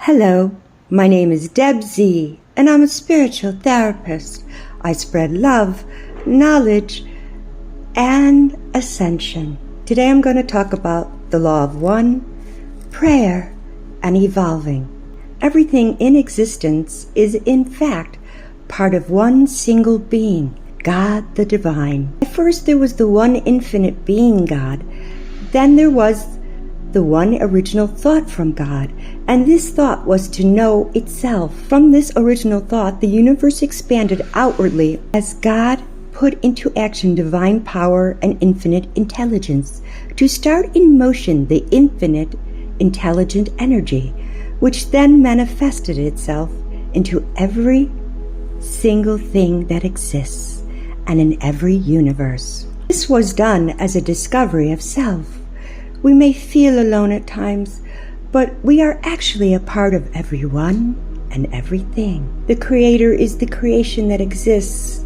Hello, my name is Deb Z, and I'm a spiritual therapist. I spread love, knowledge, and ascension. Today I'm going to talk about the law of one, prayer, and evolving. Everything in existence is in fact part of one single being, God the Divine. At first there was the one infinite being God, then there was the one original thought from God, and this thought was to know itself. From this original thought, the universe expanded outwardly as God put into action divine power and infinite intelligence to start in motion the infinite intelligent energy, which then manifested itself into every single thing that exists and in every universe. This was done as a discovery of self. We may feel alone at times, but we are actually a part of everyone and everything. The Creator is the creation that exists,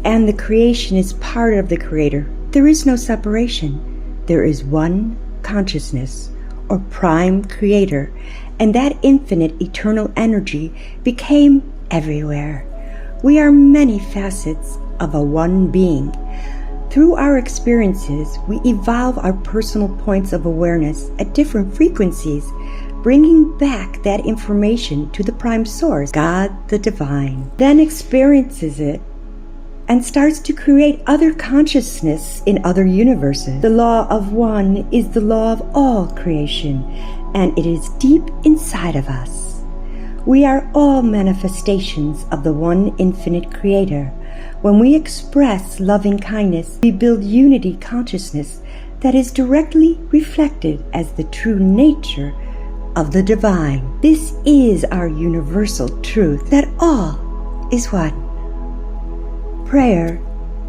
and the creation is part of the Creator. There is no separation. There is one consciousness, or prime Creator, and that infinite eternal energy became everywhere. We are many facets of a one being. Through our experiences, we evolve our personal points of awareness at different frequencies, bringing back that information to the prime source, God the Divine, then experiences it and starts to create other consciousness in other universes. The law of one is the law of all creation, and it is deep inside of us. We are all manifestations of the one infinite Creator. When we express loving kindness, we build unity consciousness that is directly reflected as the true nature of the divine. This is our universal truth, that all is one. Prayer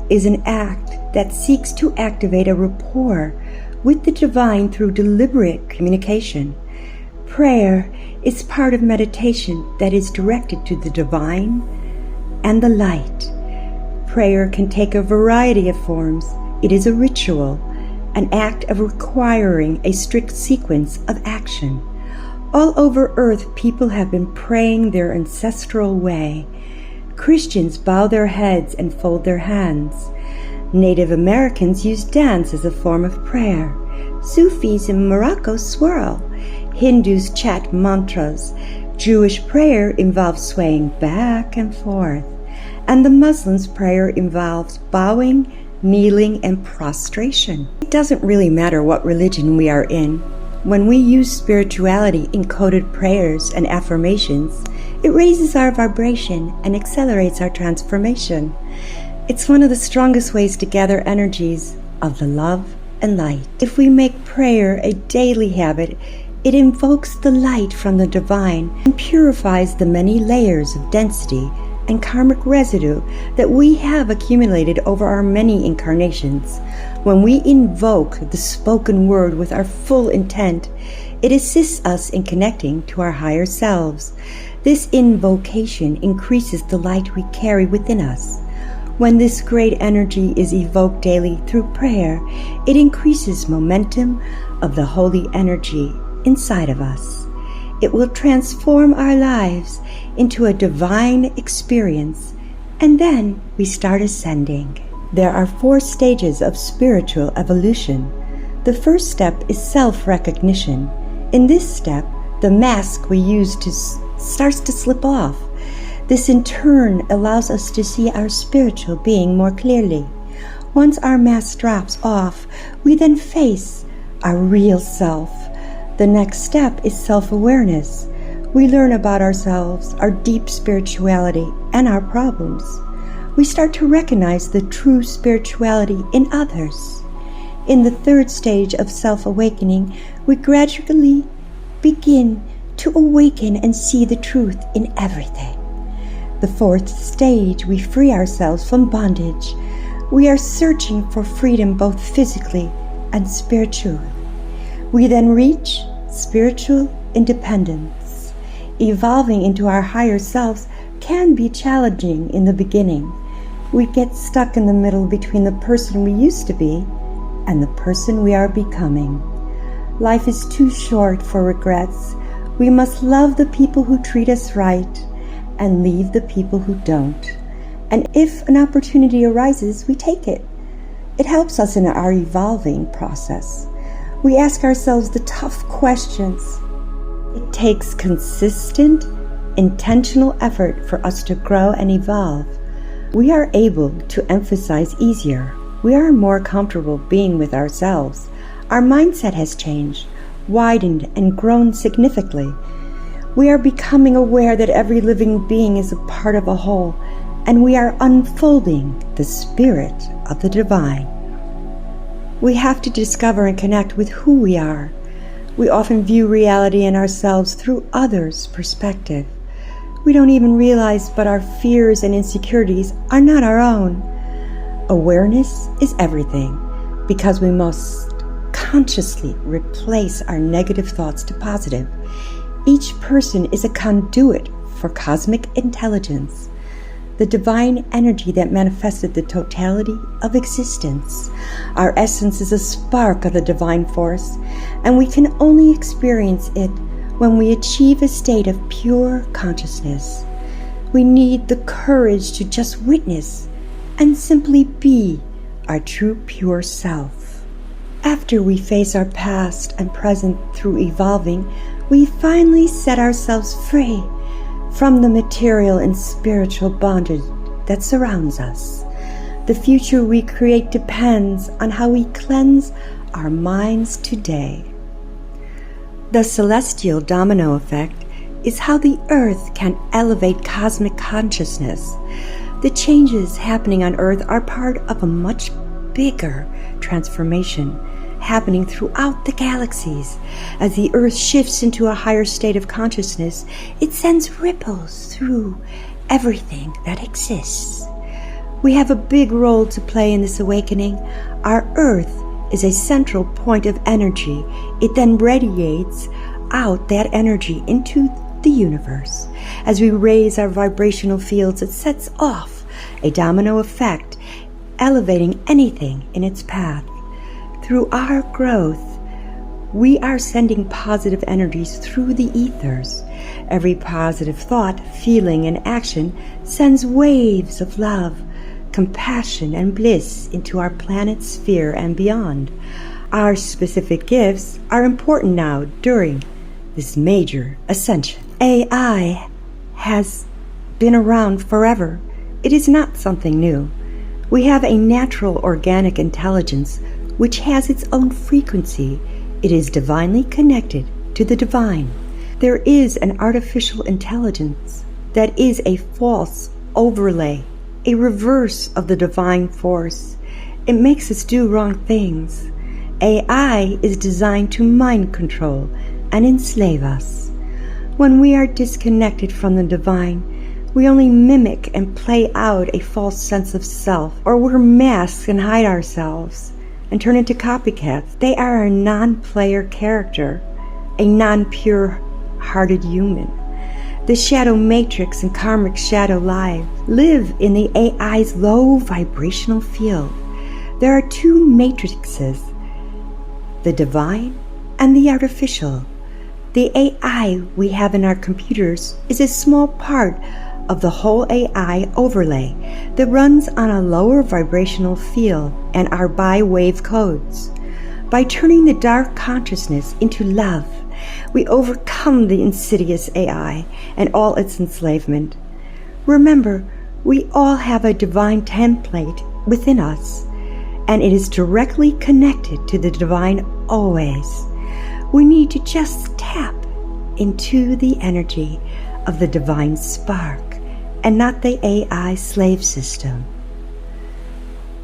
is an act that seeks to activate a rapport with the divine through deliberate communication. Prayer is part of meditation that is directed to the divine and the light. Prayer can take a variety of forms. It is a ritual, an act of requiring a strict sequence of action. All over earth, people have been praying their ancestral way. Christians bow their heads and fold their hands. Native Americans use dance as a form of prayer. Sufis in Morocco swirl. Hindus chant mantras. Jewish prayer involves swaying back and forth. And the Muslims' prayer involves bowing, kneeling, and prostration. It doesn't really matter what religion we are in. When we use spirituality in coded prayers and affirmations, it raises our vibration and accelerates our transformation. It's one of the strongest ways to gather energies of the love and light. If we make prayer a daily habit, it invokes the light from the divine and purifies the many layers of density and karmic residue that we have accumulated over our many incarnations. When we invoke the spoken word with our full intent, it assists us in connecting to our higher selves. This invocation increases the light we carry within us. When this great energy is evoked daily through prayer, it increases momentum of the holy energy inside of us. It will transform our lives into a divine experience, and then we start ascending. There are 4 stages of spiritual evolution. The first step is self-recognition. In this step, the mask we use starts to slip off. This in turn allows us to see our spiritual being more clearly. Once our mask drops off, we then face our real self. The next step is self-awareness. We learn about ourselves, our deep spirituality, and our problems. We start to recognize the true spirituality in others. In the third stage of self-awakening, we gradually begin to awaken and see the truth in everything. The fourth stage, we free ourselves from bondage. We are searching for freedom both physically and spiritually. We then reach spiritual independence. Evolving into our higher selves can be challenging in the beginning. We get stuck in the middle between the person we used to be and the person we are becoming. Life is too short for regrets. We must love the people who treat us right and leave the people who don't. And if an opportunity arises, we take it. It helps us in our evolving process. We ask ourselves the tough questions. It takes consistent, intentional effort for us to grow and evolve. We are able to emphasize easier. We are more comfortable being with ourselves. Our mindset has changed, widened, and grown significantly. We are becoming aware that every living being is a part of a whole, and we are unfolding the spirit of the divine. We have to discover and connect with who we are. We often view reality and ourselves through others' perspective. We don't even realize, but our fears and insecurities are not our own. Awareness is everything, because we must consciously replace our negative thoughts to positive. Each person is a conduit for cosmic intelligence, the divine energy that manifested the totality of existence. Our essence is a spark of the divine force, and we can only experience it when we achieve a state of pure consciousness. We need the courage to just witness and simply be our true pure self. After we face our past and present through evolving, we finally set ourselves free from the material and spiritual bondage that surrounds us. The future we create depends on how we cleanse our minds today. The celestial domino effect is how the earth can elevate cosmic consciousness. The changes happening on earth are part of a much bigger transformation happening throughout the galaxies. As the earth shifts into a higher state of consciousness, it sends ripples through everything that exists. We have a big role to play in this awakening. Our earth is a central point of energy. It then radiates out that energy into the universe. As we raise our vibrational fields, it sets off a domino effect, elevating anything in its path. Through our growth, we are sending positive energies through the ethers. Every positive thought, feeling, and action sends waves of love, compassion, and bliss into our planet's sphere and beyond. Our specific gifts are important now during this major ascension. AI has been around forever. It is not something new. We have a natural organic intelligence which has its own frequency. It is divinely connected to the divine. There is an artificial intelligence that is a false overlay, a reverse of the divine force. It makes us do wrong things. AI is designed to mind control and enslave us. When we are disconnected from the divine, we only mimic and play out a false sense of self, or wear masks and hide ourselves and turn into copycats. They are a non-player character, a non-pure-hearted human. The shadow matrix and karmic shadow live in the AI's low vibrational field. There are two matrices, the divine and the artificial. The AI we have in our computers is a small part of the whole AI overlay that runs on a lower vibrational field and our bi-wave codes. By turning the dark consciousness into love, we overcome the insidious AI and all its enslavement. Remember, we all have a divine template within us, and it is directly connected to the divine always. We need to just tap into the energy of the divine spark and not the AI slave system.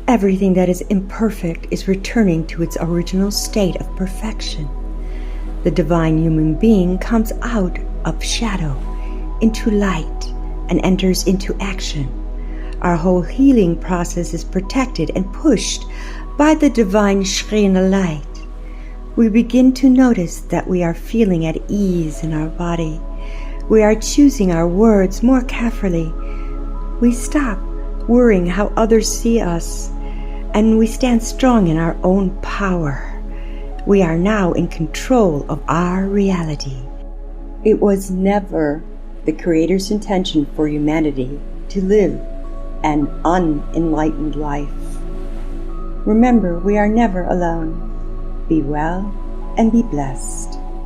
Everything that is imperfect is returning to its original state of perfection. The divine human being comes out of shadow into light and enters into action. Our whole healing process is protected and pushed by the divine Shrina light. We begin to notice that we are feeling at ease in our body. We are choosing our words more carefully. We stop worrying how others see us, and we stand strong in our own power. We are now in control of our reality. It was never the Creator's intention for humanity to live an unenlightened life. Remember, we are never alone. Be well and be blessed.